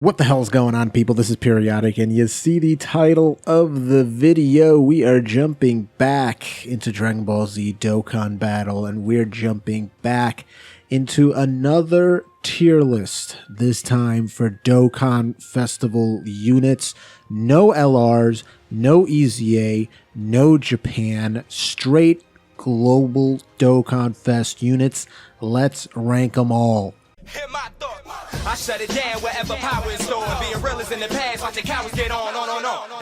What the hell's going on, people? This is Periodic, and you see the title of the video. We are jumping back into Dragon Ball Z Dokkan Battle, and we're jumping back into another tier list, this time for Dokkan Festival units. No LRs, no EZA, no Japan, straight global Dokkan Fest units. Let's rank them all. Hit my thought. I shut it down wherever power is stored. Being real is in the past, watching cowards get on.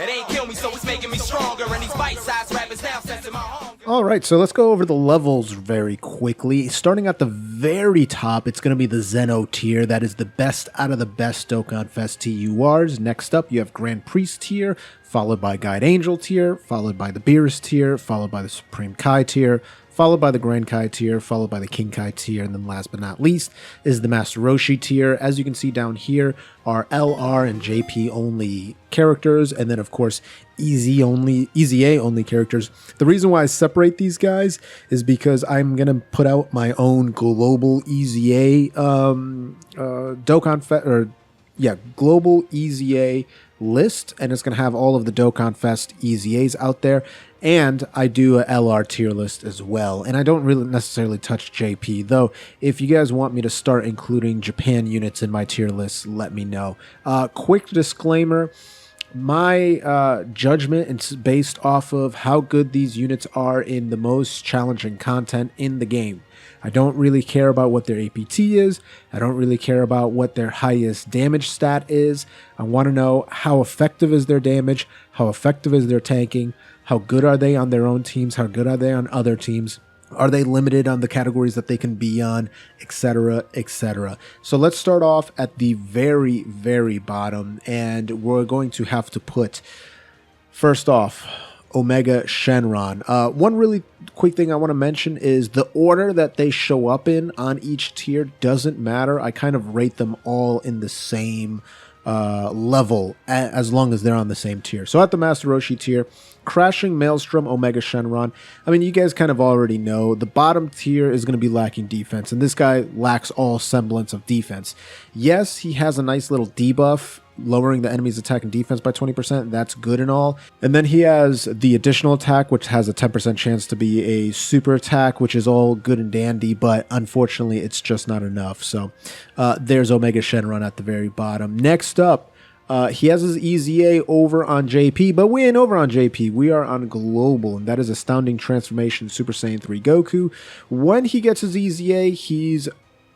It ain't kill me, so it's making me stronger. And these bite-sized rappers now sensing my hunger. Alright, so let's go over the levels very quickly. Starting at the very top, it's going to be the Zeno tier. That is the best out of the best Dokkan Fest TURs. Next up, you have Grand Priest tier, followed by Guide Angel tier, followed by the Beerus tier, followed by the Supreme Kai tier, followed by the Grand Kai tier, followed by the King Kai tier, and then last but not least is the Master Roshi tier. As you can see down here are LR and JP only characters, and then of course EZA only characters. The reason why I separate these guys is because I'm gonna put out my own global EZA Dokkan Fest, or yeah, global EZA list, and it's going to have all of the Dokkan Fest EZAs out there, and I do a LR tier list as well, and I don't really necessarily touch JP, though if you guys want me to start including Japan units in my tier list, let me know. Quick disclaimer, my judgment is based off of how good these units are in the most challenging content in the game. I don't really care about what their APT is. I don't really care about what their highest damage stat is. I want to know how effective is their damage, how effective is their tanking, how good are they on their own teams, how good are they on other teams, are they limited on the categories that they can be on, etc., etc. So let's start off at the very, very bottom, and we're going to have to put, first off, Omega Shenron. One really quick thing I want to mention is the order that they show up in on each tier doesn't matter. I kind of rate them all in the same level as long as they're on the same tier. So at the Master Roshi tier, Crashing Maelstrom Omega Shenron. I mean, you guys kind of already know the bottom tier is going to be lacking defense, and this guy lacks all semblance of defense. Yes, he has a nice little debuff, lowering the enemy's attack and defense by 20%. That's good and all. And then he has the additional attack, which has a 10% chance to be a super attack, which is all good and dandy, but unfortunately, it's just not enough. So there's Omega Shenron at the very bottom. Next up, he has his EZA over on JP, but we ain't over on JP. We are on Global, and that is Astounding Transformation Super Saiyan 3 Goku. When he gets his EZA, he's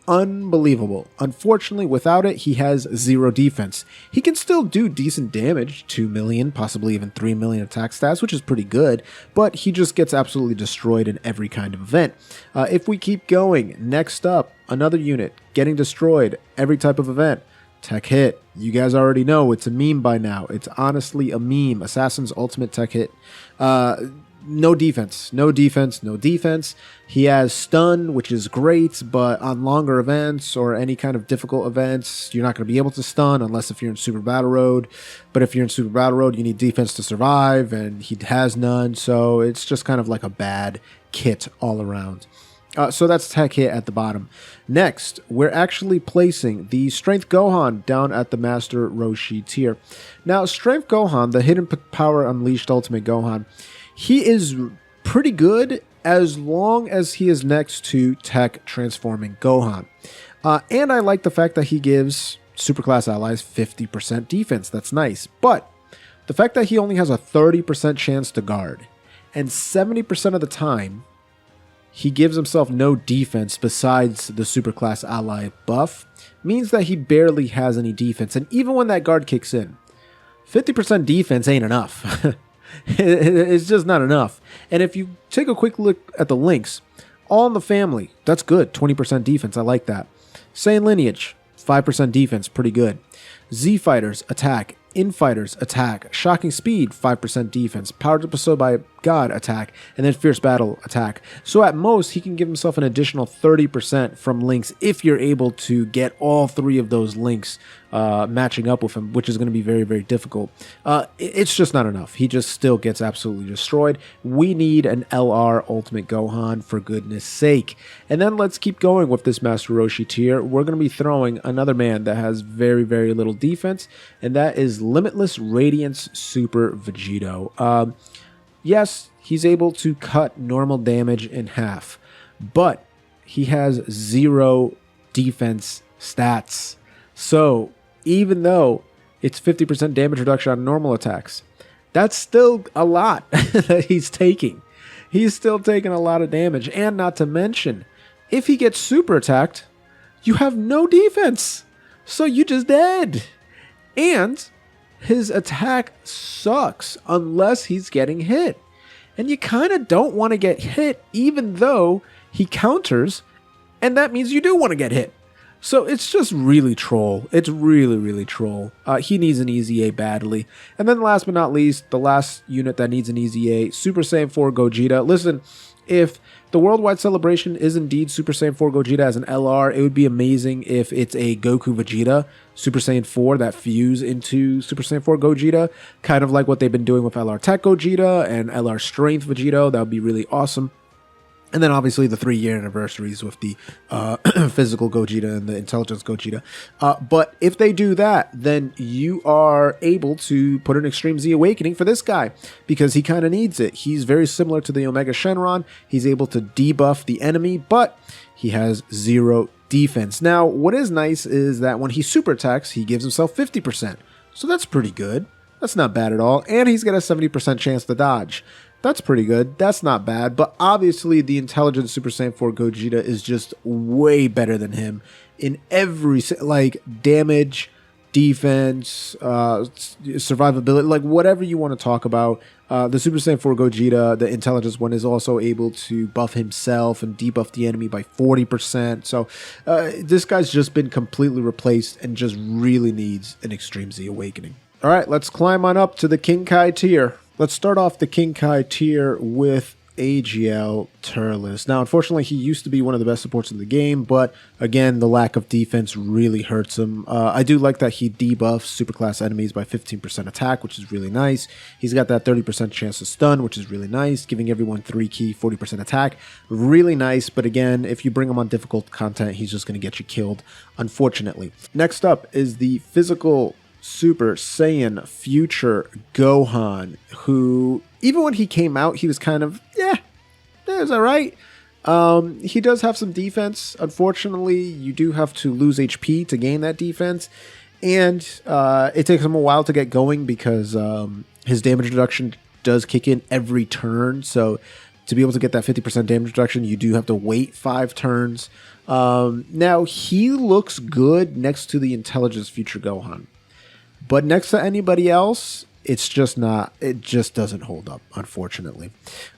unbelievable. Unfortunately, without it, he has 0 defense. He can still do decent damage, 2 million, possibly even 3 million attack stats, which is pretty good, but he just gets absolutely destroyed in every kind of event. If we keep going, next up, another unit getting destroyed every type of event. Tech Hit. You guys already know it's a meme by now. It's honestly a meme. Assassin's Ultimate Tech Hit. No defense, no defense, no defense. He has stun, which is great, but on longer events or any kind of difficult events, you're not going to be able to stun unless if you're in Super Battle Road. But if you're in Super Battle Road, you need defense to survive, and he has none, so it's just kind of like a bad kit all around. So that's Tech Hit at the bottom. Next, we're actually placing the Strength Gohan down at the Master Roshi tier. Now, Strength Gohan, the Hidden Power Unleashed Ultimate Gohan, he is pretty good as long as he is next to Tech Transforming Gohan. And I like the fact that he gives Superclass allies 50% defense. That's nice. But the fact that he only has a 30% chance to guard, and 70% of the time, he gives himself no defense besides the Superclass ally buff, means that he barely has any defense. And even when that guard kicks in, 50% defense ain't enough. It's just not enough. And if you take a quick look at the links, All in the Family, that's good. 20% defense, I like that. Saiyan Lineage, 5% defense, pretty good. Z Fighters, attack. In-Fighters, attack. Shocking Speed, 5% defense. Powered up Bestowed by God, attack. And then Fierce Battle, attack. So at most, he can give himself an additional 30% from links if you're able to get all 3 of those links matching up with him, which is going to be very, very difficult. It's just not enough. He just still gets absolutely destroyed. We need an LR Ultimate Gohan, for goodness sake. And then let's keep going with this Master Roshi tier. We're going to be throwing another man that has very, very little defense, and that is Limitless Radiance Super Vegito. Yes, he's able to cut normal damage in half, but he has 0 defense stats. So even though it's 50% damage reduction on normal attacks, that's still a lot that he's taking. He's still taking a lot of damage. And not to mention, if he gets super attacked, you have no defense. So you just dead. And his attack sucks unless he's getting hit. And you kind of don't want to get hit even though he counters. And that means you do want to get hit. So it's just really troll. It's really, really troll. He needs an easy A badly. And then last but not least, the last unit that needs an easy A, Super Saiyan 4 Gogeta. Listen, if the worldwide celebration is indeed Super Saiyan 4 Gogeta as an LR, it would be amazing if it's a Goku Vegeta Super Saiyan 4 that fuse into Super Saiyan 4 Gogeta, kind of like what they've been doing with LR Tech Gogeta and LR Strength Vegito. That would be really awesome. And then obviously the 3-year anniversaries with the physical Gogeta and the intelligence Gogeta. But if they do that, then you are able to put an Extreme Z Awakening for this guy because he kind of needs it. He's very similar to the Omega Shenron. He's able to debuff the enemy, but he has 0 defense. Now, what is nice is that when he super attacks, he gives himself 50%. So that's pretty good. That's not bad at all. And he's got a 70% chance to dodge. That's pretty good. That's not bad. But obviously, the Intelligent Super Saiyan 4 Gogeta is just way better than him in every, like, damage, defense, survivability, like, whatever you want to talk about. The Super Saiyan 4 Gogeta, the Intelligence one, is also able to buff himself and debuff the enemy by 40%. So, this guy's just been completely replaced and just really needs an Extreme Z Awakening. All right, let's climb on up to the King Kai tier. Let's start off the King Kai tier with AGL Turles. Now, unfortunately, he used to be one of the best supports in the game, but again, the lack of defense really hurts him. I do like that he debuffs superclass enemies by 15% attack, which is really nice. He's got that 30% chance to stun, which is really nice, giving everyone 3 key, 40% attack. Really nice, but again, if you bring him on difficult content, he's just going to get you killed, unfortunately. Next up is the physical Super Saiyan Future Gohan, who, even when he came out, he was kind of, it was alright. He does have some defense. Unfortunately, you do have to lose HP to gain that defense, and it takes him a while to get going because his damage reduction does kick in every turn, so to be able to get that 50% damage reduction, you do have to wait 5 turns. Now, he looks good next to the Intelligence Future Gohan. But next to anybody else, it's just not, it just doesn't hold up, unfortunately.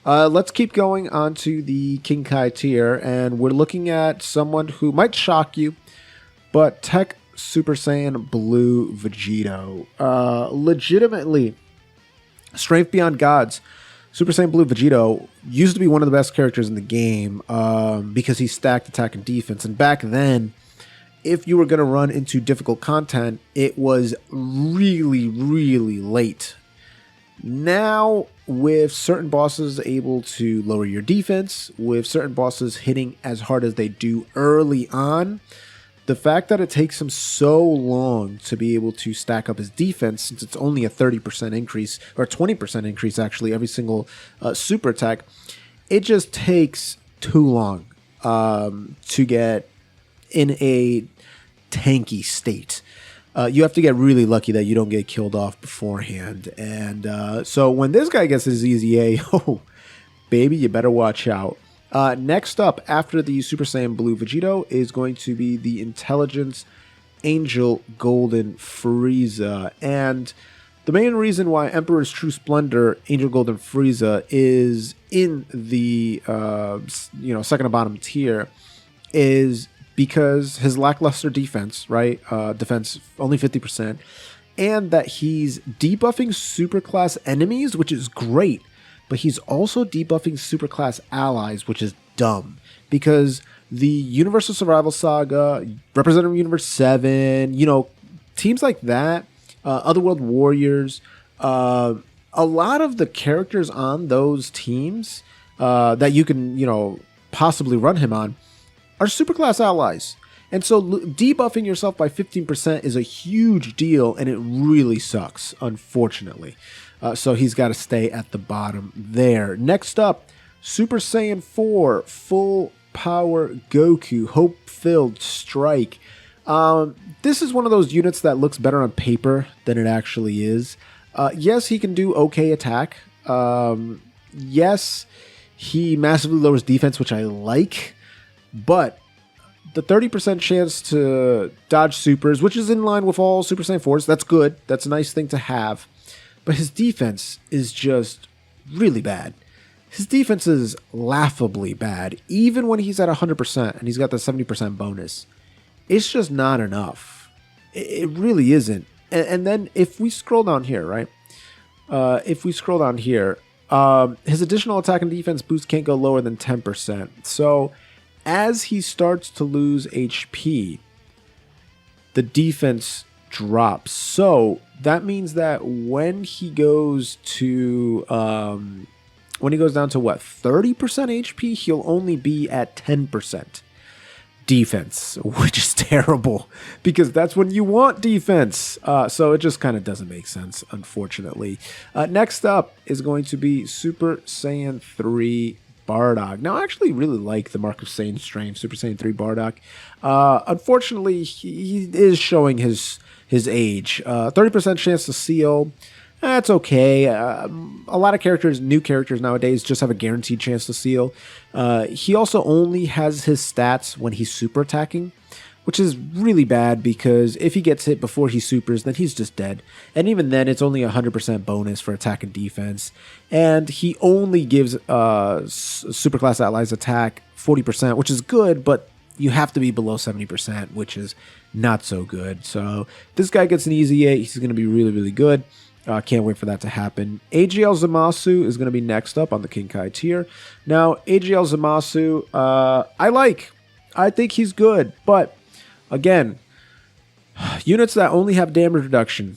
Let's keep going on to the King Kai tier, and we're looking at someone who might shock you, but Tech Super Saiyan Blue Vegito. Legitimately, Strength Beyond Gods. Super Saiyan Blue Vegito used to be one of the best characters in the game because he stacked attack and defense, and back then, if you were going to run into difficult content, it was really, really late. Now, with certain bosses able to lower your defense, with certain bosses hitting as hard as they do early on, the fact that it takes him so long to be able to stack up his defense, since it's only a 30% increase, or 20% increase actually, every single super attack, it just takes too long to get in a tanky state. You have to get really lucky that you don't get killed off beforehand. And so when this guy gets his easy A, oh, baby, you better watch out. Next up, after the Super Saiyan Blue Vegito, is going to be the Intelligence Angel Golden Frieza. And the main reason why Emperor's True Splendor Angel Golden Frieza is in the second to bottom tier is because his lackluster defense, right? Defense only 50%, and that he's debuffing superclass enemies, which is great, but he's also debuffing superclass allies, which is dumb because the Universal Survival Saga, Representative Universe 7, teams like that, Otherworld Warriors, a lot of the characters on those teams that you can, possibly run him on are superclass allies. And so debuffing yourself by 15% is a huge deal, and it really sucks, unfortunately. So he's got to stay at the bottom there. Next up, Super Saiyan 4, Full Power Goku, Hope-Filled Strike. This is one of those units that looks better on paper than it actually is. Yes, he can do okay attack. Yes, he massively lowers defense, which I like. But the 30% chance to dodge supers, which is in line with all Super Saiyan 4s, that's good. That's a nice thing to have. But his defense is just really bad. His defense is laughably bad, even when he's at 100% and he's got the 70% bonus. It's just not enough. It really isn't. And then if we scroll down here, right? If we scroll down here, his additional attack and defense boost can't go lower than 10%. So as he starts to lose HP, the defense drops. So that means that when he goes to when he goes down to 30% HP, he'll only be at 10% defense, which is terrible because that's when you want defense. So it just kind of doesn't make sense, unfortunately. Next up is going to be Super Saiyan 3 Bardock. Now, I actually really like the Mark of Saiyan strain, Super Saiyan 3 Bardock. Unfortunately, he is showing his age. 30% chance to seal. That's okay. A lot of characters, new characters nowadays, just have a guaranteed chance to seal. He also only has his stats when he's super attacking, which is really bad because if he gets hit before he supers, then he's just dead. And even then, it's only 100% bonus for attack and defense. And he only gives superclass allies attack 40%, which is good, but you have to be below 70%, which is not so good. So this guy gets an easy 8. He's going to be really, really good. Can't wait for that to happen. AGL Zamasu is going to be next up on the Kinkai tier. Now, AGL Zamasu, I think he's good, but again, units that only have damage reduction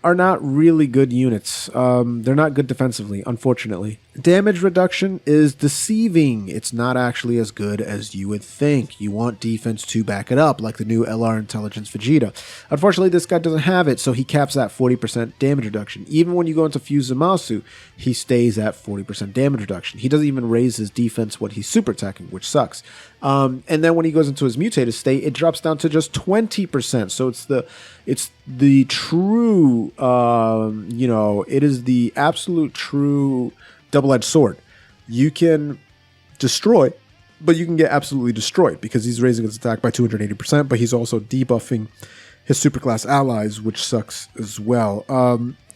are not really good units. They're not good defensively, unfortunately. Damage reduction is deceiving. It's not actually as good as you would think. You want defense to back it up, like the new LR Intelligence Vegeta. Unfortunately, this guy doesn't have it, so he caps at 40% damage reduction. Even when you go into Fuse Zamasu, he stays at 40% damage reduction. He doesn't even raise his defense when he's super attacking, which sucks. And then when he goes into his mutated state, it drops down to just 20%. So it's the true, it is the absolute true double-edged sword. You can destroy, but you can get absolutely destroyed because he's raising his attack by 280%, but he's also debuffing his superclass allies, which sucks as well.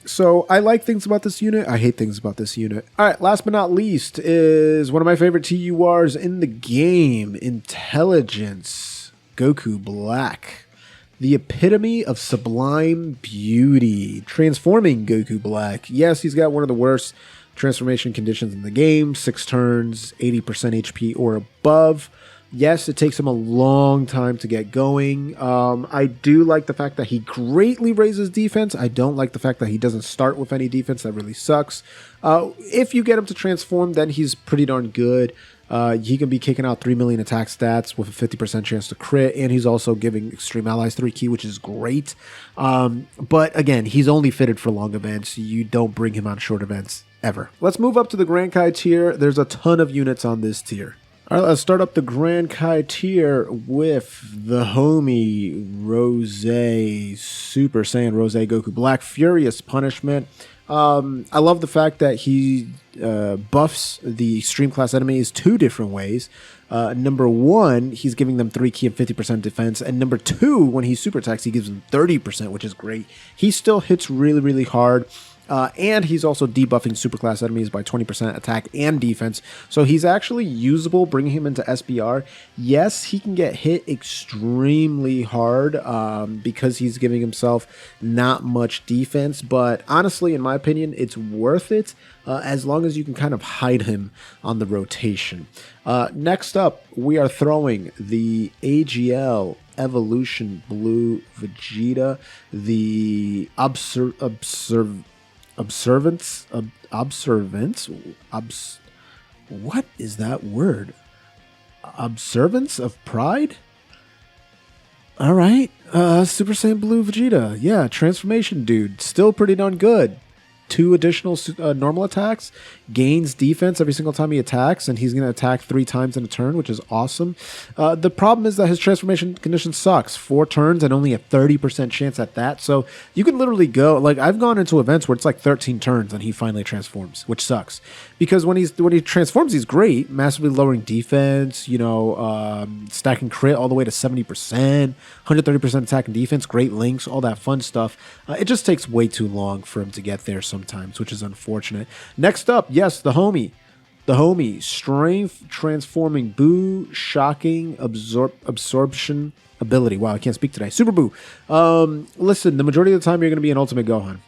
So I like things about this unit. I hate things about this unit. All right, last but not least is one of my favorite TURs in the game, Intelligence Goku Black. The epitome of sublime beauty. Transforming Goku Black. Yes, he's got one of the worst transformation conditions in the game. 6 turns, 80% HP or above. Yes, it takes him a long time to get going. I do like the fact that he greatly raises defense. I don't like the fact that he doesn't start with any defense. That really sucks. If you get him to transform, then he's pretty darn good. He can be kicking out 3 million attack stats with a 50% chance to crit, and he's also giving Extreme Allies 3 key, which is great. But again, he's only fitted for long events. You don't bring him on short events ever. Let's move up to the Grand Kai tier. There's a ton of units on this tier. All right, let's start up the Grand Kai tier with the homie Rose, Super Saiyan Rose Goku Black, Furious Punishment. I love the fact that he buffs the extreme class enemies 2 different ways. Number 1, he's giving them 3 key and 50% defense. And number 2, when he super attacks, he gives them 30%, which is great. He still hits really, really hard. And he's also debuffing superclass enemies by 20% attack and defense. So he's actually usable, bringing him into SBR. Yes, he can get hit extremely hard because he's giving himself not much defense. But honestly, in my opinion, it's worth it as long as you can kind of hide him on the rotation. Next up, we are throwing the AGL Evolution Blue Vegeta, the what is that word? Observance of Pride? All right. Super Saiyan Blue Vegeta. Yeah, transformation dude. Still pretty darn good. 2 additional normal attacks, gains defense every single time he attacks, and he's going to attack 3 times in a turn, which is awesome. The problem is that his transformation condition sucks. 4 turns and only a 30% chance at that. So you can literally go, like, I've gone into events where it's like 13 turns and he finally transforms, which sucks. Because when he transforms, he's great, massively lowering defense, stacking crit all the way to 70%, 130% attack and defense, great links, all that fun stuff. It just takes way too long for him to get there sometimes, which is unfortunate. Next up, yes, the homie, strength transforming Boo, shocking absorption ability. Wow, I can't speak today. Super Boo. Listen, the majority of the time you're going to be an Ultimate Gohan.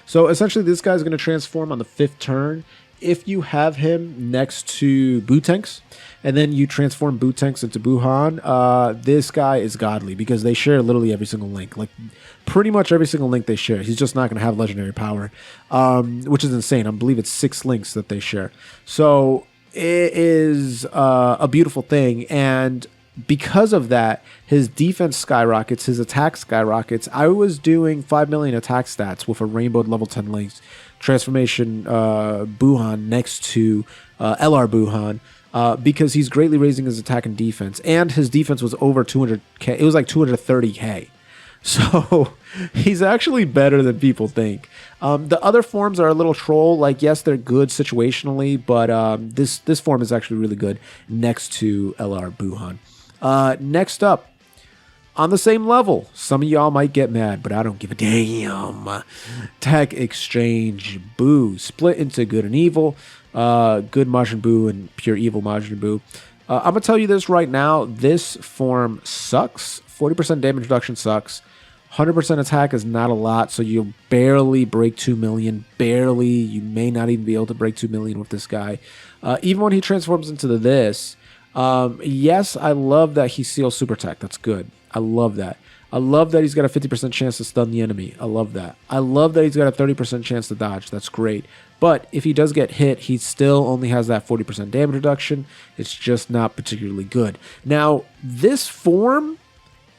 So essentially, this guy's going to transform on the 5th turn. If you have him next to Boo-Tanks, and then you transform Boo-Tanks into Buuhan, this guy is godly because they share literally every single link. Like, pretty much every single link they share. He's just not going to have legendary power, which is insane. I believe it's 6 links that they share. So it is a beautiful thing, and because of that, his defense skyrockets, his attack skyrockets. I was doing 5 million attack stats with a rainbowed level 10 links transformation Buuhan next to LR Buuhan because he's greatly raising his attack and defense. And his defense was over 200k. It was like 230k. So he's actually better than people think. The other forms are a little troll. Like, yes, they're good situationally, but this form is actually really good next to LR Buuhan. Next up, on the same level, some of y'all might get mad, but I don't give a damn. Tech Exchange Boo, split into good and evil, good Majin Buu and pure evil Majin Buu. I'm gonna tell you this right now, this form sucks. 40% damage reduction sucks. 100% attack is not a lot, so you'll barely break 2 million. Barely. You may not even be able to break 2 million with this guy. Even when he transforms into this, yes, I love that he seals super attack. That's good. I love that. I love that he's got a 50% chance to stun the enemy. I love that. I love that he's got a 30% chance to dodge. That's great. But if he does get hit, he still only has that 40% damage reduction. It's just not particularly good. Now, this form,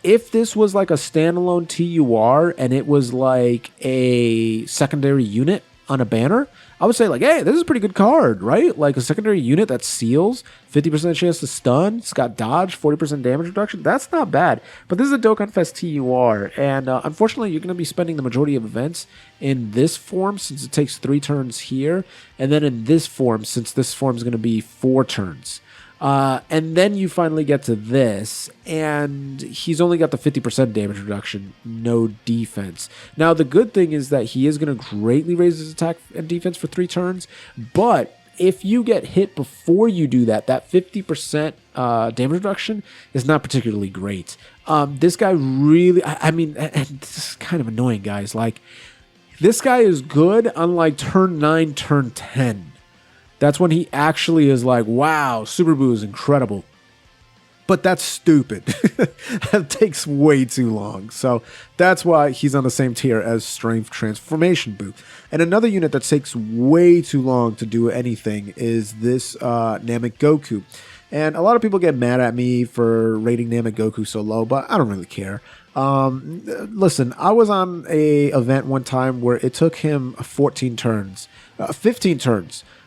if this was like a standalone TUR and it was like a secondary unit on a banner, I would say like, hey, this is a pretty good card, right? Like a secondary unit that seals, 50% chance to stun, it's got dodge, 40% damage reduction. That's not bad. But this is a Dokkan-Fest TUR, and unfortunately, you're going to be spending the majority of events in this form since it takes 3 turns here, and then in this form since this form is going to be 4 turns. And then you finally get to this, and he's only got the 50% damage reduction, no defense. Now, the good thing is that he is going to greatly raise his attack and defense for 3 turns, but if you get hit before you do that, that 50% damage reduction is not particularly great. This guy really, I mean, and this is kind of annoying, guys. Like, this guy is good on like turn 9, turn 10. That's when he actually is like, wow, Super Buu is incredible. But that's stupid. That takes way too long. So that's why he's on the same tier as Strength Transformation Buu. And another unit that takes way too long to do anything is this Namek Goku. And a lot of people get mad at me for rating Namek Goku so low, but I don't really care. Listen, I was on a event one time where it took him 15 turns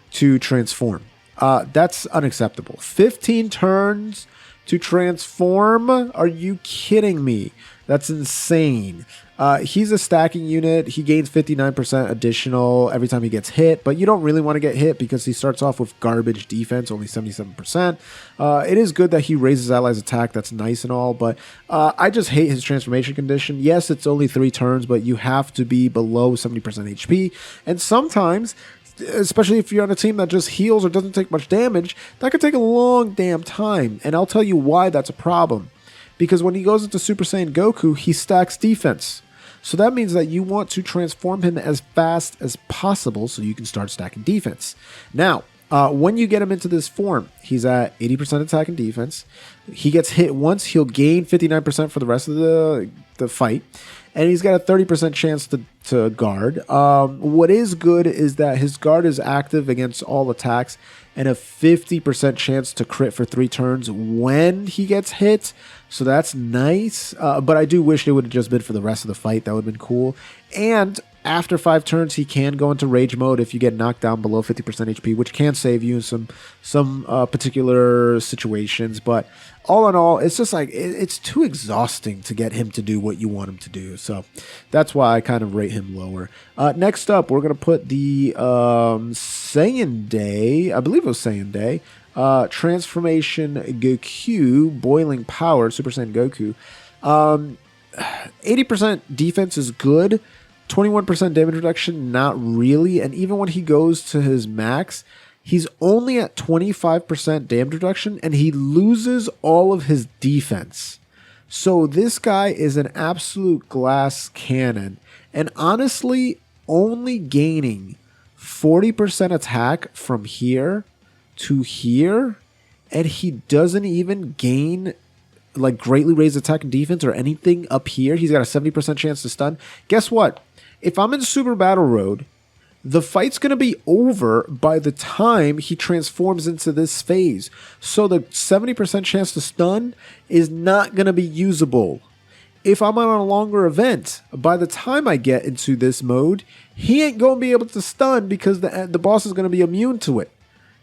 to transform. That's unacceptable. 15 turns to transform? Are you kidding me? That's insane. He's a stacking unit. He gains 59% additional every time he gets hit, but you don't really want to get hit because he starts off with garbage defense, only 77%. It is good that he raises allies' attack. That's nice and all, but I just hate his transformation condition. Yes, it's only 3 turns, but you have to be below 70% HP, and sometimes, especially if you're on a team that just heals or doesn't take much damage, that could take a long damn time, and I'll tell you why that's a problem. Because when he goes into Super Saiyan Goku, he stacks defense. So that means that you want to transform him as fast as possible so you can start stacking defense. Now, when you get him into this form, he's at 80% attack and defense. He gets hit once, he'll gain 59% for the rest of the fight. And he's got a 30% chance to guard. What is good is that his guard is active against all attacks and a 50% chance to crit for 3 turns when he gets hit. So that's nice. But I do wish it would have just been for the rest of the fight. That would have been cool. And after 5 turns, he can go into rage mode if you get knocked down below 50% HP, which can save you in some particular situations. But all in all, it's just like it's too exhausting to get him to do what you want him to do. So that's why I kind of rate him lower. Next up, we're going to put the Saiyan Day. I believe it was Saiyan Day. Transformation Goku, Boiling Power, Super Saiyan Goku. 80% defense is good. 21% damage reduction, not really. And even when he goes to his max, he's only at 25% damage reduction and he loses all of his defense. So this guy is an absolute glass cannon. And honestly, only gaining 40% attack from here to here, and he doesn't even gain like greatly raised attack and defense or anything up here. He's got a 70% chance to stun. Guess what? If I'm in Super Battle Road, the fight's going to be over by the time he transforms into this phase. So the 70% chance to stun is not going to be usable. If I'm on a longer event, by the time I get into this mode, he ain't going to be able to stun because the boss is going to be immune to it.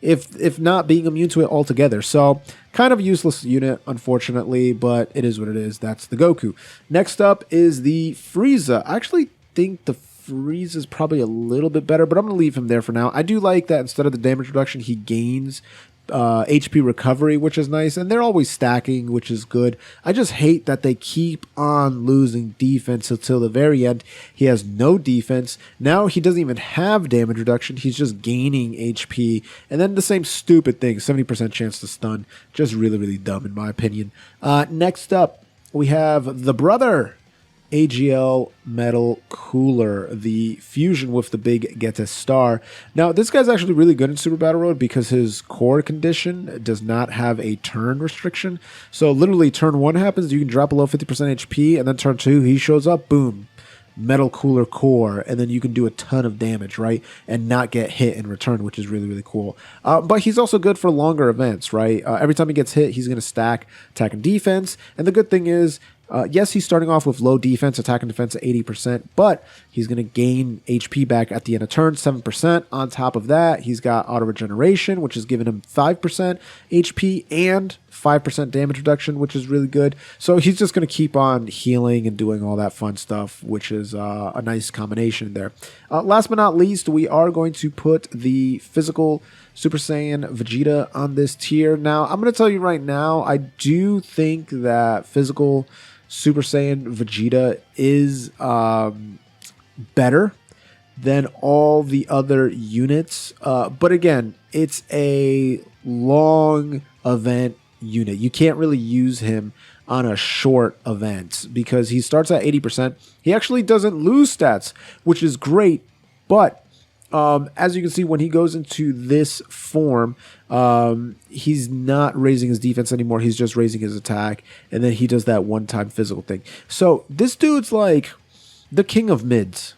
If not being immune to it altogether. So kind of a useless unit, unfortunately, but it is what it is. That's the Goku. Next up is the Frieza. I actually think the Frieza is probably a little bit better, but I'm going to leave him there for now. I do like that instead of the damage reduction, he gains HP recovery, which is nice, and they're always stacking, which is good. I just hate that they keep on losing defense until the very end. He has no defense. Now he doesn't even have damage reduction. He's just gaining HP, and then the same stupid thing, 70% chance to stun. Just really, really dumb in my opinion. Next up, we have the brother AGL Metal Cooler, the fusion with the big Getes Star. Now, this guy's actually really good in Super Battle Road because his core condition does not have a turn restriction. So literally turn 1 happens, you can drop below 50% HP, and then turn 2, he shows up, boom, Metal Cooler core, and then you can do a ton of damage, right, and not get hit in return, which is really, really cool. But he's also good for longer events, right? Every time he gets hit, he's going to stack attack and defense, and the good thing is, yes, he's starting off with low defense, attack and defense at 80%, but he's going to gain HP back at the end of turn, 7%. On top of that, he's got auto regeneration, which is giving him 5% HP and 5% damage reduction, which is really good. So he's just going to keep on healing and doing all that fun stuff, which is a nice combination there. Last but not least, we are going to put the physical Super Saiyan Vegeta on this tier. Now, I'm going to tell you right now, I do think that physical Super Saiyan Vegeta is better than all the other units. But again, it's a long event unit. You can't really use him on a short event because he starts at 80%. He actually doesn't lose stats, which is great. But as you can see, when he goes into this form, he's not raising his defense anymore. He's just raising his attack. And then he does that one-time physical thing. So this dude's like the king of mids.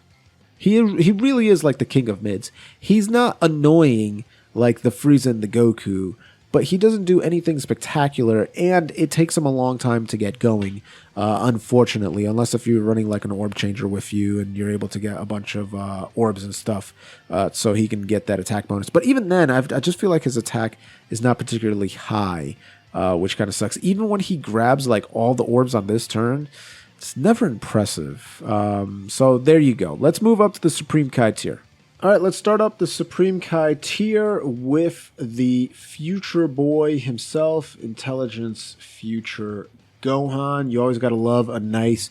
He really is like the king of mids. He's not annoying like the Frieza and the Goku, but he doesn't do anything spectacular, and it takes him a long time to get going, unfortunately, unless if you're running like an orb changer with you and you're able to get a bunch of orbs and stuff, so he can get that attack bonus. But even then, I just feel like his attack is not particularly high, which kind of sucks. Even when he grabs like all the orbs on this turn, It's never impressive. So there you go. Let's move up to the Supreme Kai tier. All right, let's start up the Supreme Kai tier with the Future Boy himself, Intelligence Future Gohan. You always got to love a nice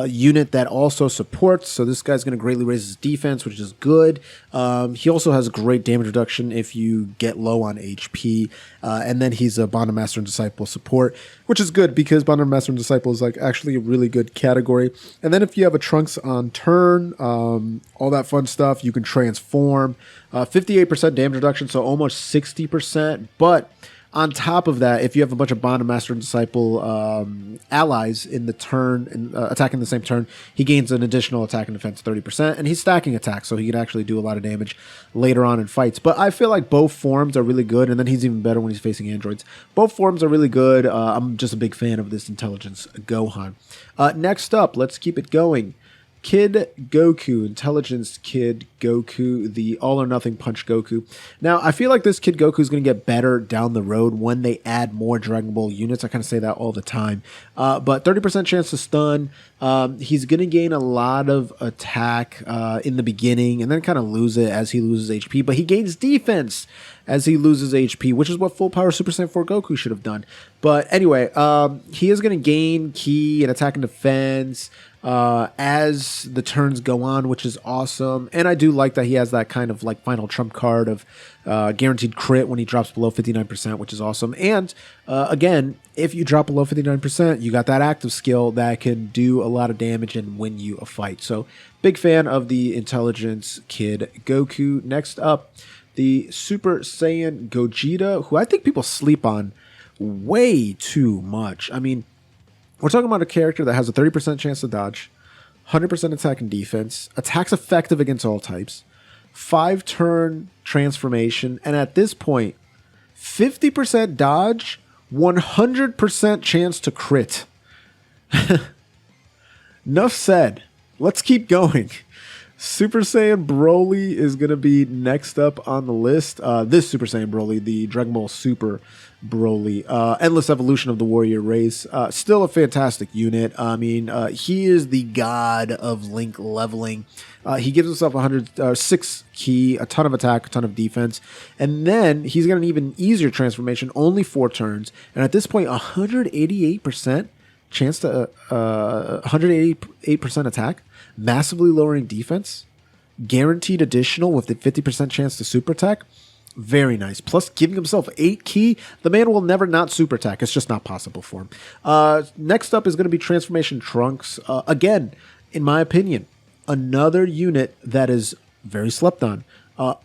unit that also supports. So this guy's going to greatly raise his defense, which is good. He also has great damage reduction if you get low on HP. And then he's a Bond Master and Disciple support, which is good because Bond Master and Disciple is like actually a really good category. And then if you have a Trunks on turn, all that fun stuff, you can transform. 58% damage reduction, so almost 60%. But on top of that, if you have a bunch of Bond Master and Disciple allies in the turn, and attacking the same turn, he gains an additional attack and defense 30%, and he's stacking attacks, so he can actually do a lot of damage later on in fights. But I feel like both forms are really good, and then he's even better when he's facing androids. Both forms are really good. I'm just a big fan of this Intelligence Gohan. Next up, let's keep it going. Kid Goku, Intelligence Kid Goku, the all-or-nothing punch Goku. Now, I feel like this Kid Goku is going to get better down the road when they add more Dragon Ball units. I kind of say that all the time. But 30% chance to stun. He's going to gain a lot of attack in the beginning and then kind of lose it as he loses HP. But he gains defense as he loses HP, which is what Full Power Super Saiyan 4 Goku should have done. But anyway, he is going to gain ki and attack and defense as the turns go on, which is awesome. And I do like that he has that kind of like final trump card of guaranteed crit when he drops below 59%, which is awesome. And again, if you drop below 59%, you got that active skill that can do a lot of damage and win you a fight. So big fan of the Intelligence Kid Goku. Next up, the Super Saiyan Gogeta, who I think people sleep on way too much. I mean, we're talking about a character that has a 30% chance to dodge, 100% attack and defense, attacks effective against all types, 5-turn transformation, and at this point, 50% dodge, 100% chance to crit. Enough said. Let's keep going. Super Saiyan Broly is going to be next up on the list. This Super Saiyan Broly, the Dragon Ball Super Broly, Endless Evolution of the Warrior Race. Still a fantastic unit. I mean, he is the god of Link leveling. He gives himself 106 ki, a ton of attack, a ton of defense, and then he's got an even easier transformation, only 4 turns, and at this point, 188% chance to 188% attack, massively lowering defense, guaranteed additional with the 50% chance to super attack. Very nice. Plus giving himself 8 ki. The man will never not super attack. It's just not possible for him. Next up is going to be Transformation Trunks. Again, in my opinion, another unit that is very slept on.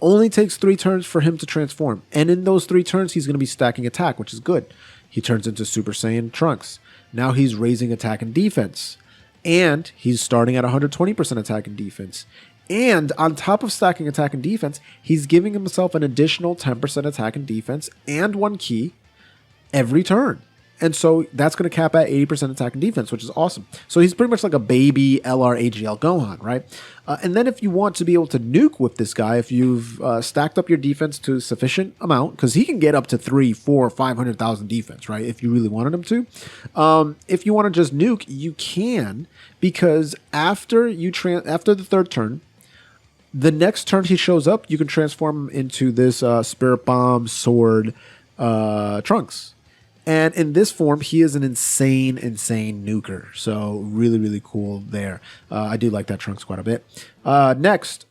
Only takes 3 turns for him to transform. And in those 3 turns, he's going to be stacking attack, which is good. He turns into Super Saiyan Trunks. Now he's raising attack and defense. And he's starting at 120% attack and defense. And on top of stacking attack and defense, he's giving himself an additional 10% attack and defense and 1 ki every turn. And so that's going to cap at 80% attack and defense, which is awesome. So he's pretty much like a baby LR AGL Gohan, right? And then if you want to be able to nuke with this guy, if you've stacked up your defense to a sufficient amount, because he can get up to 3, 4, 500,000 defense, right? If you really wanted him to. If you want to just nuke, you can, because after after the 3rd turn, the next turn he shows up, you can transform him into this Spirit Bomb Sword Trunks. And in this form, he is an insane nuker. So really, really cool there. I do like that Trunks quite a bit. Next,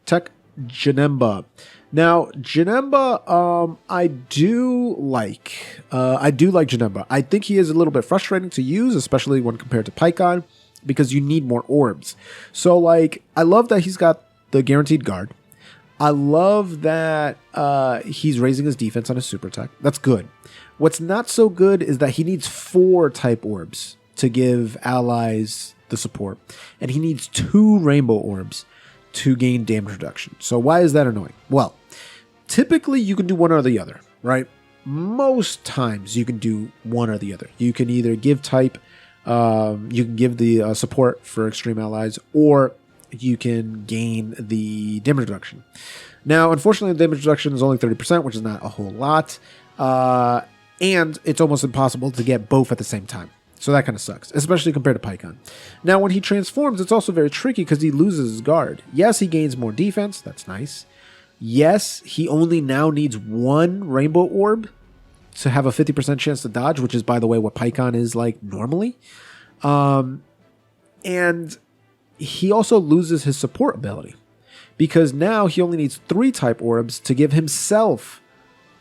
Tech Janemba. Now, Janemba, I do like Janemba. I think he is a little bit frustrating to use, especially when compared to Pikkon, because you need more orbs. So, like, I love that he's got the guaranteed guard. I love that he's raising his defense on his super attack. That's good. What's not so good is that he needs 4 type orbs to give allies the support. And he needs 2 rainbow orbs to gain damage reduction. So why is that annoying? Well, typically you can do one or the other, right? Most times you can do one or the other. You can either give type, you can give the support for extreme allies, or you can gain the damage reduction. Now, unfortunately, the damage reduction is only 30%, which is not a whole lot. And it's almost impossible to get both at the same time. So that kind of sucks, especially compared to Pikkon. Now, when he transforms, it's also very tricky because he loses his guard. Yes, he gains more defense. That's nice. Yes, he only now needs 1 rainbow orb to have a 50% chance to dodge, which is, by the way, what Pikkon is like normally. And he also loses his support ability because now he only needs 3 type orbs to give himself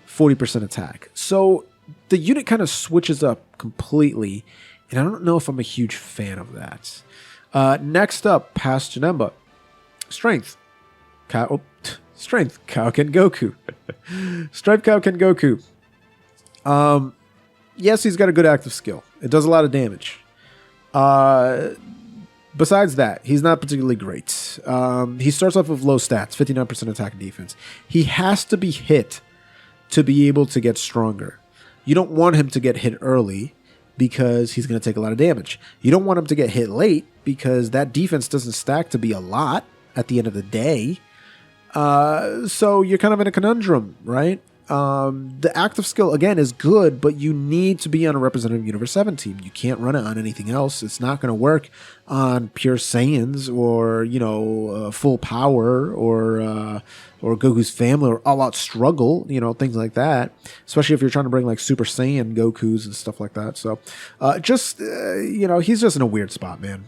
40% attack. So the unit kind of switches up completely, and I don't know if I'm a huge fan of that. Next up, past Janemba. Strength. Strength. Kaoken Goku. Strength Kaoken Goku. Yes, he's got a good active skill. It does a lot of damage. Besides that, he's not particularly great. He starts off with low stats, 59% attack and defense. He has to be hit to be able to get stronger. You don't want him to get hit early because he's going to take a lot of damage. You don't want him to get hit late because that defense doesn't stack to be a lot at the end of the day. So you're kind of in a conundrum, right? The active skill, again, is good, but you need to be on a representative Universe 7 team. You can't run it on anything else. It's not going to work on pure Saiyans or, full power or Goku's family or all-out struggle, things like that. Especially if you're trying to bring, like, Super Saiyan Gokus and stuff like that. So, he's just in a weird spot, man.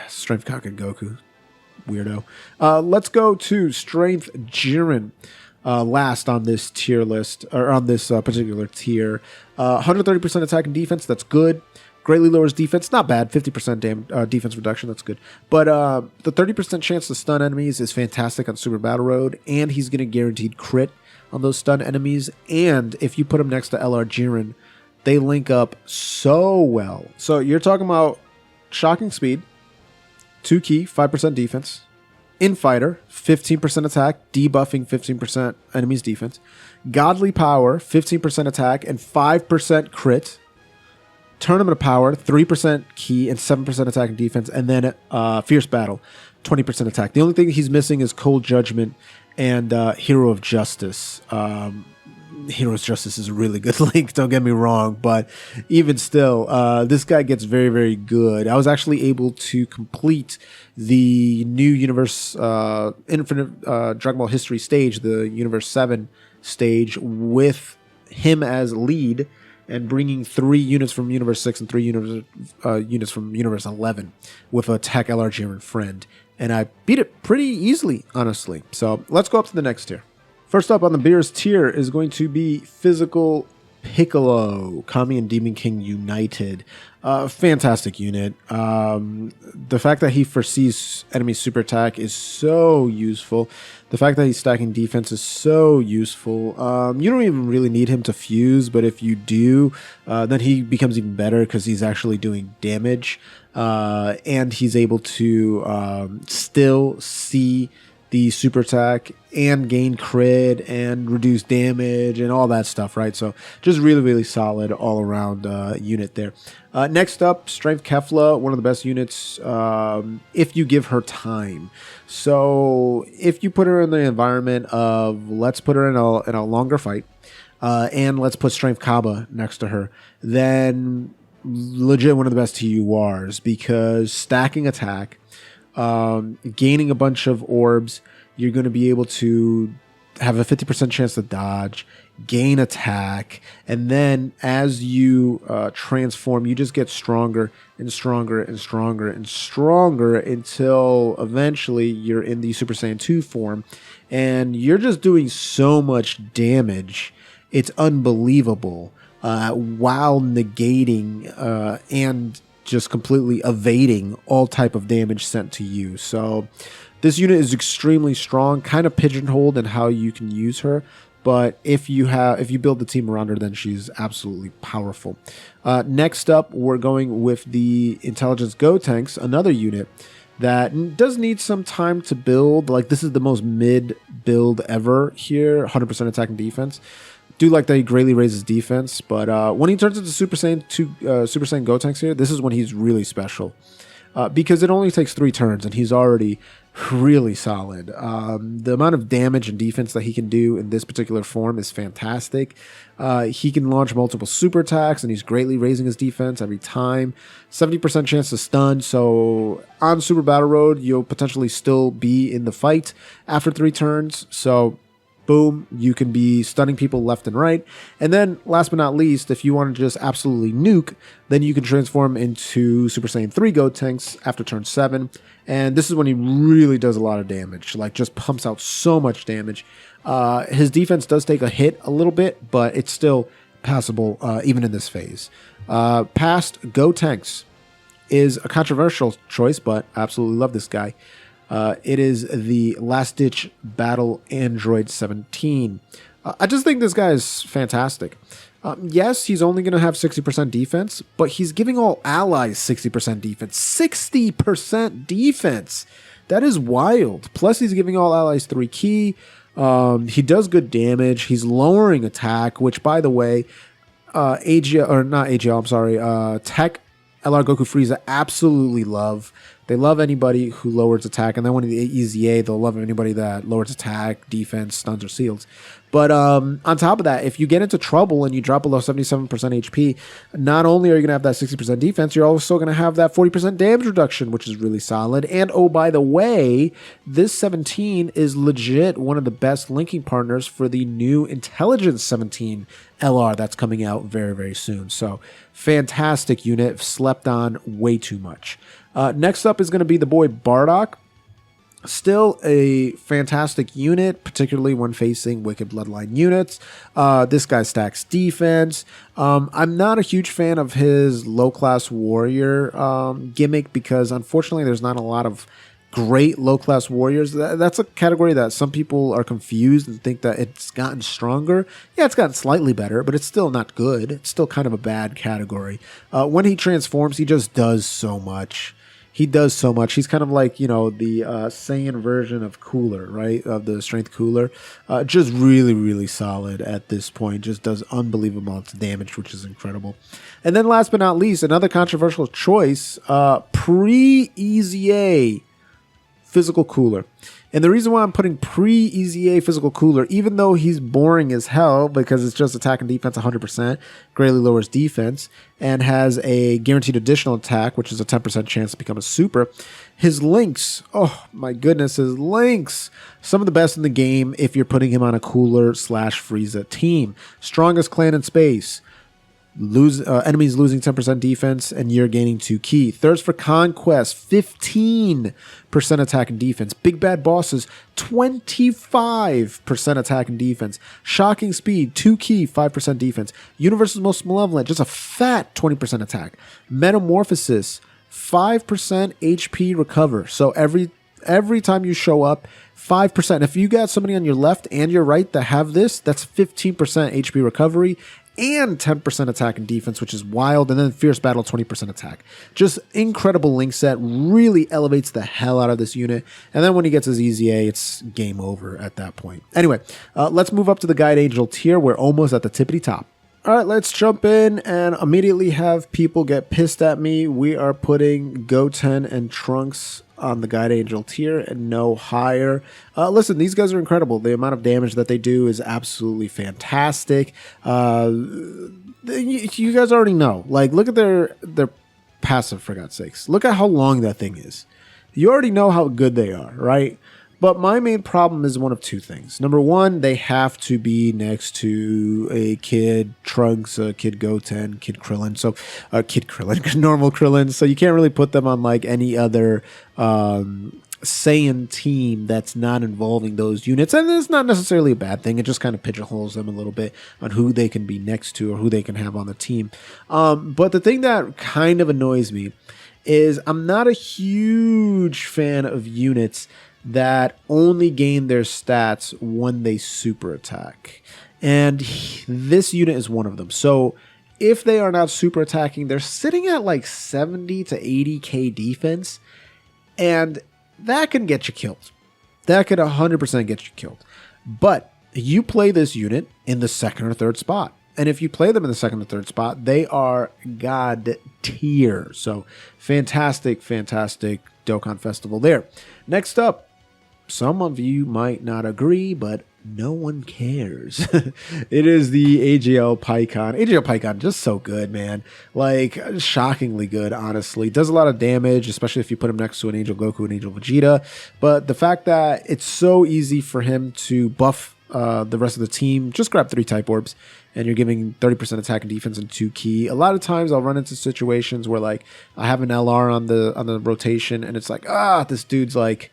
Strength Kaken Goku. Weirdo. Let's go to Strength Jiren. Last on this tier list, or on this particular tier. 130% attack and defense, that's good. Greatly lowers defense, not bad. 50% defense reduction, that's good. But the 30% chance to stun enemies is fantastic on Super Battle Road, and he's getting guaranteed crit on those stun enemies. And if you put him next to LR Jiren, they link up so well. So you're talking about shocking speed, 2 key, 5% defense. Infighter, 15% attack, debuffing 15% enemy's defense. Godly Power, 15% attack and 5% crit. Tournament of Power, 3% key and 7% attack and defense. And then Fierce Battle, 20% attack. The only thing he's missing is Cold Judgment and Hero of Justice. Hero of Justice is a really good link, don't get me wrong, but even still, this guy gets very, very good. I was actually able to complete the new Universe Infinite Dragon Ball History stage, the Universe 7 stage, with him as lead and bringing 3 units from Universe 6 and 3 units from Universe 11 with a Tech LR Jiren friend. And I beat it pretty easily, honestly. So let's go up to the next tier. First up on the Beerus tier is going to be Physical Piccolo, Kami and Demon King United. Fantastic unit. The fact that he foresees enemy super attack is so useful. The fact that he's stacking defense is so useful. You don't even really need him to fuse, but if you do, then he becomes even better because he's actually doing damage. And he's able to still see the super attack and gain crit and reduce damage and all that stuff, right? So just really, really solid all around unit there. Next up, Strength Kefla, one of the best units if you give her time. So if you put her in the environment of, let's put her in a longer fight and let's put Strength Kaba next to her, then legit one of the best TURs because stacking attack, gaining a bunch of orbs, you're going to be able to have a 50% chance to dodge, gain attack, and then as you transform, you just get stronger and stronger and stronger and stronger until eventually you're in the Super Saiyan 2 form, and you're just doing so much damage. It's unbelievable while negating and just completely evading all type of damage sent to you. So this unit is extremely strong, kind of pigeonholed in how you can use her, but if you build the team around her, then she's absolutely powerful. Next up, we're going with the Intelligence Gotenks, another unit that does need some time to build. Like, this is the most mid build ever here, 100% attack and defense. Do like that he greatly raises defense, but when he turns into Super Saiyan 2, Super Saiyan Gotenks here, this is when he's really special. Because it only takes 3 turns, and he's already really solid. The amount of damage and defense that he can do in this particular form is fantastic. He can launch multiple super attacks, and he's greatly raising his defense every time. 70% chance to stun, so on Super Battle Road, you'll potentially still be in the fight after 3 turns. So boom, you can be stunning people left and right. And then last but not least, if you want to just absolutely nuke, then you can transform into Super Saiyan 3 Gotenks after turn 7. And this is when he really does a lot of damage, like just pumps out so much damage. His defense does take a hit a little bit, but it's still passable even in this phase. Past Gotenks is a controversial choice, but I absolutely love this guy. It is the Last Ditch Battle Android 17. I just think this guy is fantastic. Yes, he's only going to have 60% defense, but he's giving all allies 60% defense. 60% defense! That is wild. Plus, he's giving all allies 3 ki. He does good damage. He's lowering attack, which, by the way, Tech LR Goku Frieza absolutely love. They love anybody who lowers attack, and then when the EZA, they'll love anybody that lowers attack, defense, stuns, or seals. But on top of that, if you get into trouble and you drop below 77% HP, not only are you going to have that 60% defense, you're also going to have that 40% damage reduction, which is really solid. And oh, by the way, this 17 is legit one of the best linking partners for the new Intelligence 17 LR that's coming out very, very soon. So fantastic unit, slept on way too much. Next up is going to be the boy Bardock. Still a fantastic unit, particularly when facing Wicked Bloodline units. This guy stacks defense. I'm not a huge fan of his low-class warrior gimmick because, unfortunately, there's not a lot of great low-class warriors. That's a category that some people are confused and think that it's gotten stronger. Yeah, it's gotten slightly better, but it's still not good. It's still kind of a bad category. When he transforms, he just does so much. He does so much. He's kind of like, you know, the Saiyan version of Cooler, right? Of the Strength Cooler. Just really, really solid at this point. Just does unbelievable amounts of damage, which is incredible. And then last but not least, another controversial choice, pre-EZA Physical Cooler. And the reason why I'm putting pre-EZA Physical Cooler, even though he's boring as hell because it's just attack and defense 100%, greatly lowers defense, and has a guaranteed additional attack, which is a 10% chance to become a super, his links, oh my goodness, his links, some of the best in the game if you're putting him on a Cooler / Frieza team. Strongest clan in space. Enemies losing 10% defense and you're gaining 2 ki. Thirst for Conquest, 15% attack and defense. Big Bad Bosses, 25% attack and defense. Shocking Speed, 2 ki, 5% defense. Universe's Most Malevolent, just a fat 20% attack. Metamorphosis, 5% HP recover. So every time you show up, 5%. If you got somebody on your left and your right that have this, that's 15% HP recovery and 10% attack and defense, which is wild. And then Fierce Battle, 20% attack. Just incredible link set. Really elevates the hell out of this unit. And then when he gets his EZA, it's game over at that point. Anyway, let's move up to the Guide Angel tier. We're almost at the tippity top. All right, let's jump in and immediately have people get pissed at me. We are putting Goten and Trunks on the Guide Angel tier and no higher. Listen, these guys are incredible. The amount of damage that they do is absolutely fantastic. You guys already know. Like, look at their passive, for God's sakes. Look at how long that thing is. You already know how good they are, right? But my main problem is one of two things. Number one, they have to be next to a Kid Trunks, Kid Goten, Kid Krillin. So, Kid Krillin, normal Krillin. So you can't really put them on like any other Saiyan team that's not involving those units. And it's not necessarily a bad thing. It just kind of pigeonholes them a little bit on who they can be next to or who they can have on the team. But the thing that kind of annoys me is I'm not a huge fan of units that only gain their stats when they super attack. And this unit is one of them. So if they are not super attacking, they're sitting at like 70 to 80k defense. And that can get you killed. That could 100% get you killed. But you play this unit in the second or third spot. And if you play them in the second or third spot, they are god tier. So fantastic, fantastic Dokkan Festival there. Next up, some of you might not agree, but no one cares. It is the AGL Pycon. AGL Pycon, just so good, man. Like, shockingly good, honestly. Does a lot of damage, especially if you put him next to an Angel Goku and Angel Vegeta. But the fact that it's so easy for him to buff the rest of the team, just grab 3 Type Orbs, and you're giving 30% attack and defense and 2 ki. A lot of times I'll run into situations where, like, I have an LR on the rotation, and it's like, this dude's like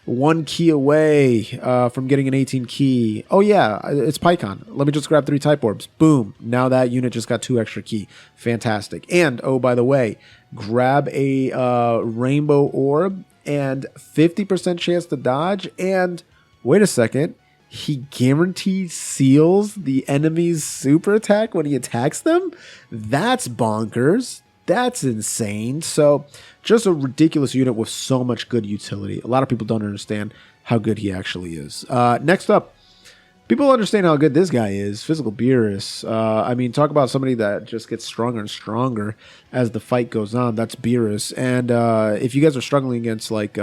1 ki away from getting an 18 ki. Oh yeah, it's Pycon. Let me just grab 3 Type Orbs. Boom. Now that unit just got 2 extra ki. Fantastic. And, oh, by the way, grab a Rainbow Orb and 50% chance to dodge. And, wait a second, he guaranteed seals the enemy's super attack when he attacks them? That's bonkers. That's insane. So, just a ridiculous unit with so much good utility. A lot of people don't understand how good he actually is. Next up, people understand how good this guy is. Physical Beerus. I mean, talk about somebody that just gets stronger and stronger as the fight goes on. That's Beerus. And if you guys are struggling against, like,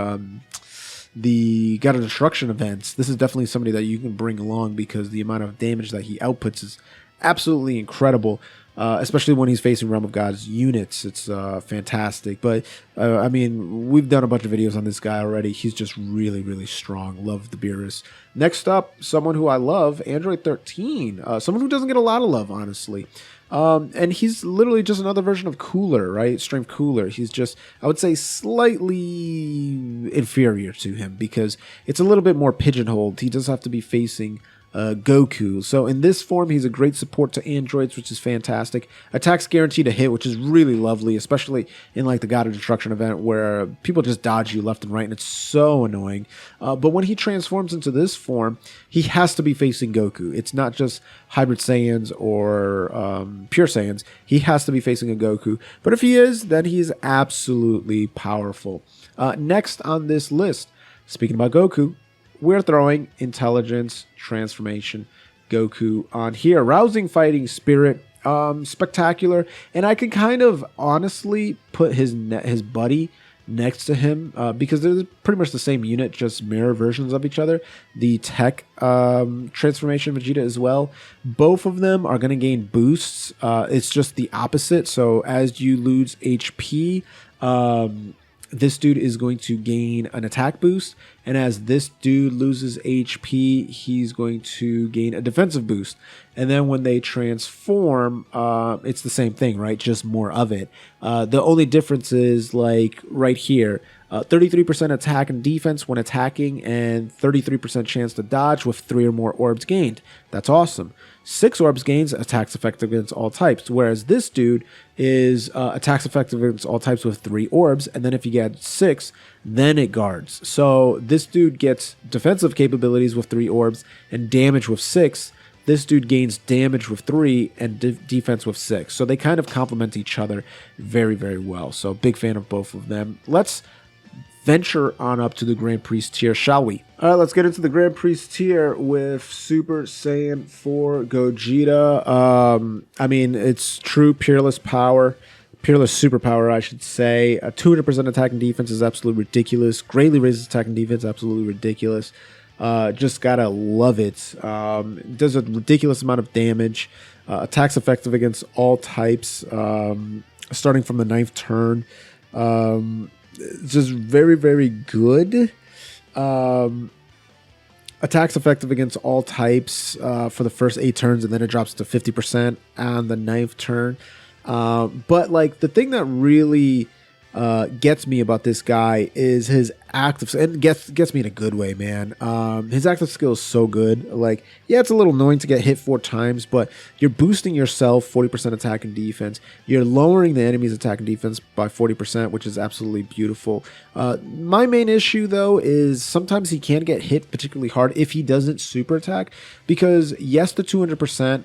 the God of Destruction events, this is definitely somebody that you can bring along because the amount of damage that he outputs is absolutely incredible, especially when he's facing Realm of God's units. It's fantastic. But, I mean, we've done a bunch of videos on this guy already. He's just really, really strong. Love the Beerus. Next up, someone who I love, Android 13. Someone who doesn't get a lot of love, honestly. And he's literally just another version of Cooler, right? Strength Cooler. He's just, I would say, slightly inferior to him because it's a little bit more pigeonholed. He does have to be facing Goku. So in this form, he's a great support to androids, which is fantastic. Attacks guaranteed to hit, which is really lovely, especially in like the God of Destruction event where people just dodge you left and right, and it's so annoying. But when he transforms into this form, he has to be facing Goku. It's not just Hybrid Saiyans or Pure Saiyans. He has to be facing a Goku. But if he is, then he's absolutely powerful. Next on this list, speaking about Goku, we're throwing Intelligence Transformation Goku on here. Rousing Fighting Spirit, spectacular. And I can kind of honestly put his buddy next to him because they're pretty much the same unit, just mirror versions of each other. The Tech Transformation Vegeta as well. Both of them are going to gain boosts. It's just the opposite. So as you lose HP, this dude is going to gain an attack boost, and as this dude loses HP, he's going to gain a defensive boost. And then when they transform, it's the same thing, right? Just more of it. The only difference is like right here, 33% attack and defense when attacking, and 33% chance to dodge with 3 or more orbs gained. That's awesome. 6 orbs gains, attacks effective against all types, whereas this dude is attacks effective against all types with 3 orbs, and then if you get 6, then it guards. So this dude gets defensive capabilities with 3 orbs and damage with 6. This dude gains damage with 3 and defense with 6. So they kind of complement each other very, very well. So big fan of both of them. Let's venture on up to the Grand Priest tier, shall we? All right, let's get into the Grand Priest tier with Super Saiyan 4 Gogeta. I mean, it's true peerless power. Peerless superpower, I should say. A 200% attack and defense is absolutely ridiculous. Greatly raises attack and defense, absolutely ridiculous. Just gotta love it. Does a ridiculous amount of damage. Attacks effective against all types, starting from the 9th turn. Just very, very good. Attacks effective against all types for the first 8 turns, and then it drops to 50% on the 9th turn. But like the thing that really gets me about this guy is his active, and gets me in a good way, man. His active skill is so good. Like, yeah, it's a little annoying to get hit 4 times, but you're boosting yourself 40% attack and defense. You're lowering the enemy's attack and defense by 40%, which is absolutely beautiful. My main issue though is sometimes he can get hit particularly hard if he doesn't super attack, because yes, the 200%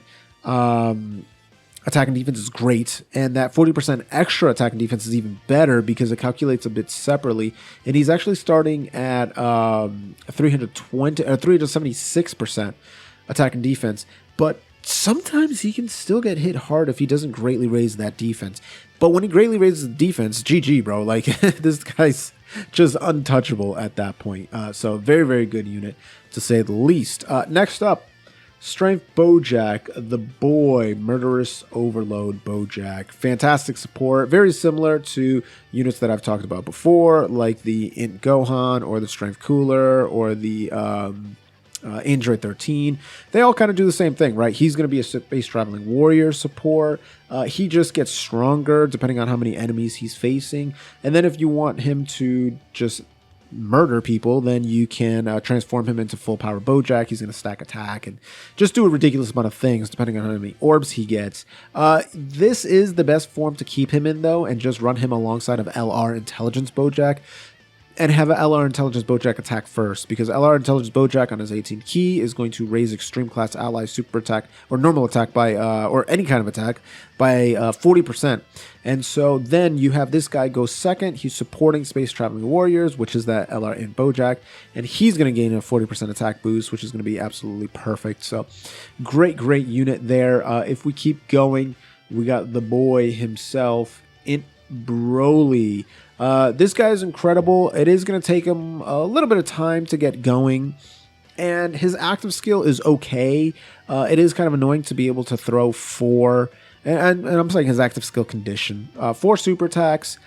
attack and defense is great, and that 40% extra attack and defense is even better because it calculates a bit separately, and he's actually starting at 376% attack and defense. But sometimes he can still get hit hard if he doesn't greatly raise that defense. But when he greatly raises the defense, GG, bro. Like, this guy's just untouchable at that point. So very, very good unit, to say the least. Next up, Strength Bojack, the boy, Murderous Overload Bojack. Fantastic support, very similar to units that I've talked about before, like the Int Gohan, or the Strength Cooler, or the Android 13. They all kind of do the same thing, right? He's going to be a space traveling warrior support. He just gets stronger depending on how many enemies he's facing. And then if you want him to just murder people, then you can transform him into full power Bojack. He's going to stack attack and just do a ridiculous amount of things depending on how many orbs he gets. This is the best form to keep him in, though, and just run him alongside of LR Intelligence Bojack. And have an LR Intelligence Bojack attack first, because LR Intelligence Bojack on his 18 key is going to raise Extreme Class Ally Super Attack, or Normal Attack by, or any kind of attack, by 40%. And so then you have this guy go second. He's supporting Space Traveling Warriors, which is that LR in Bojack, and he's going to gain a 40% attack boost, which is going to be absolutely perfect. So great, great unit there. If we keep going, we got the boy himself, Int Broly. This guy is incredible. It is going to take him a little bit of time to get going, and his active skill is okay. It is kind of annoying to be able to throw 4, and I'm saying his active skill condition, 4 super attacks.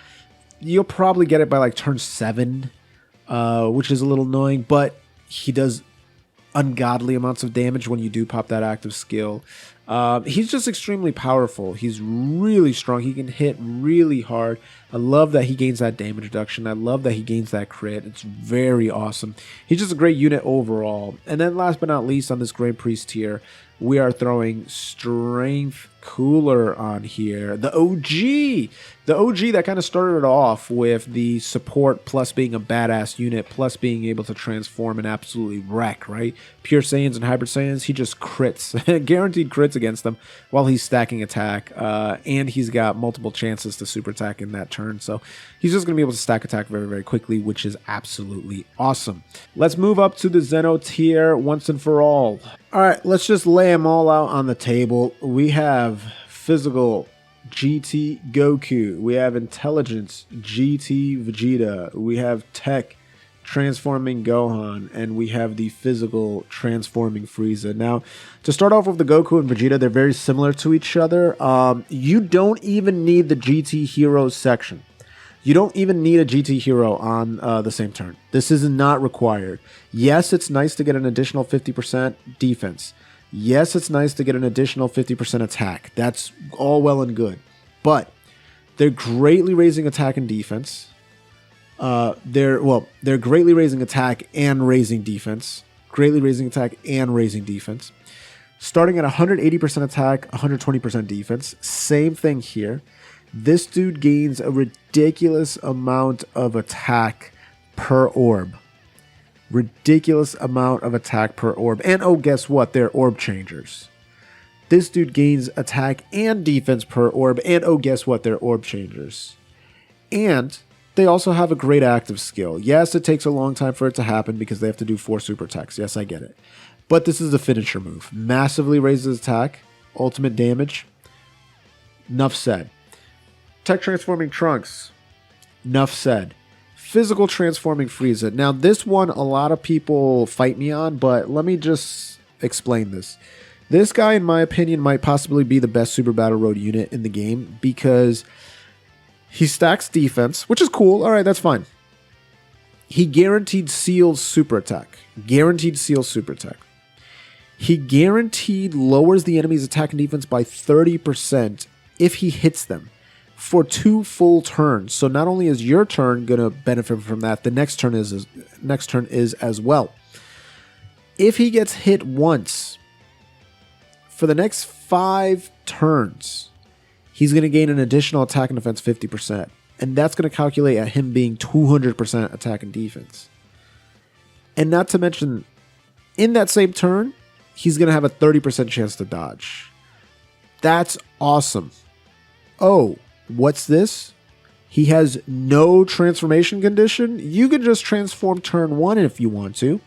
You'll probably get it by like turn 7, which is a little annoying, but he does ungodly amounts of damage when you do pop that active skill. He's just extremely powerful. He's really strong. He can hit really hard. I love that he gains that damage reduction. I love that he gains that crit. It's very awesome. He's just a great unit overall. And then last but not least, on this Grand Priest tier, we are throwing Strength Cooler on here. The OG! The OG that kind of started it off with the support plus being a badass unit plus being able to transform and absolutely wreck, right? Pure Saiyans and Hybrid Saiyans, he just crits. Guaranteed crits against them while he's stacking attack. And he's got multiple chances to super attack in that turn. So he's just going to be able to stack attack very, very quickly, which is absolutely awesome. Let's move up to the Zeno tier once and for all. All right, let's just lay them all out on the table. We have Physical GT Goku. We have Intelligence GT Vegeta. We have Tech Transforming Gohan. And we have the Physical Transforming Frieza. Now, to start off with the Goku and Vegeta, they're very similar to each other. You don't even need the GT Heroes section. You don't even need a GT Hero on the same turn. This is not required. Yes, it's nice to get an additional 50% defense. Yes, it's nice to get an additional 50% attack. That's all well and good. But they're greatly raising attack and defense. They're greatly raising attack and raising defense. Greatly raising attack and raising defense. Starting at 180% attack, 120% defense. Same thing here. This dude gains a ridiculous amount of attack per orb. Ridiculous amount of attack per orb. And oh, guess what? They're orb changers. This dude gains attack and defense per orb. And oh, guess what? They're orb changers. And they also have a great active skill. Yes, it takes a long time for it to happen because they have to do 4 super attacks. Yes, I get it. But this is the finisher move. Massively raises attack. Ultimate damage. Enough said. Tech Transforming Trunks. Enough said. Physical Transforming Frieza. Now, this one, a lot of people fight me on, but let me just explain this. This guy, in my opinion, might possibly be the best Super Battle Road unit in the game because he stacks defense, which is cool. All right, that's fine. He guaranteed seals super attack. Guaranteed seals super attack. He guaranteed lowers the enemy's attack and defense by 30% if he hits them for 2 full turns. So not only is your turn going to benefit from that, the next turn is as well. If he gets hit once, for the next 5 turns, he's going to gain an additional attack and defense 50%. And that's going to calculate at him being 200% attack and defense. And not to mention, in that same turn, he's going to have a 30% chance to dodge. That's awesome. Oh, what's this? He has no transformation condition. You can just transform turn 1 if you want to.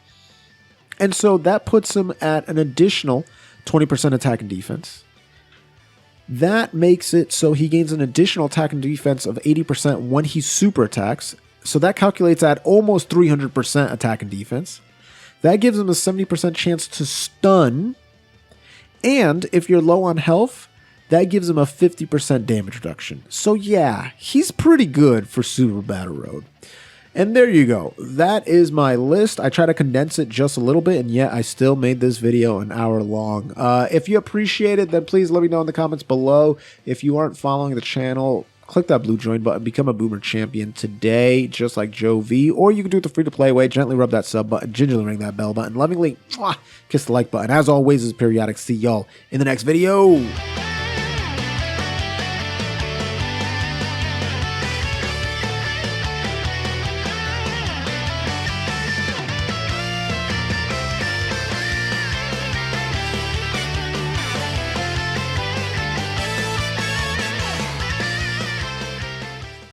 And so that puts him at an additional 20% attack and defense. That makes it so he gains an additional attack and defense of 80% when he super attacks. So that calculates at almost 300% attack and defense. That gives him a 70% chance to stun. And if you're low on health, that gives him a 50% damage reduction. So yeah, he's pretty good for Super Battle Road. And there you go. That is my list. I try to condense it just a little bit, and yet I still made this video an hour long. If you appreciate it, then please let me know in the comments below. If you aren't following the channel, click that blue join button, become a Boomer Champion today, just like Joe V. Or you can do it the free-to-play way. Gently rub that sub button, gingerly ring that bell button, lovingly kiss the like button. As always, this is Periodic. See y'all in the next video.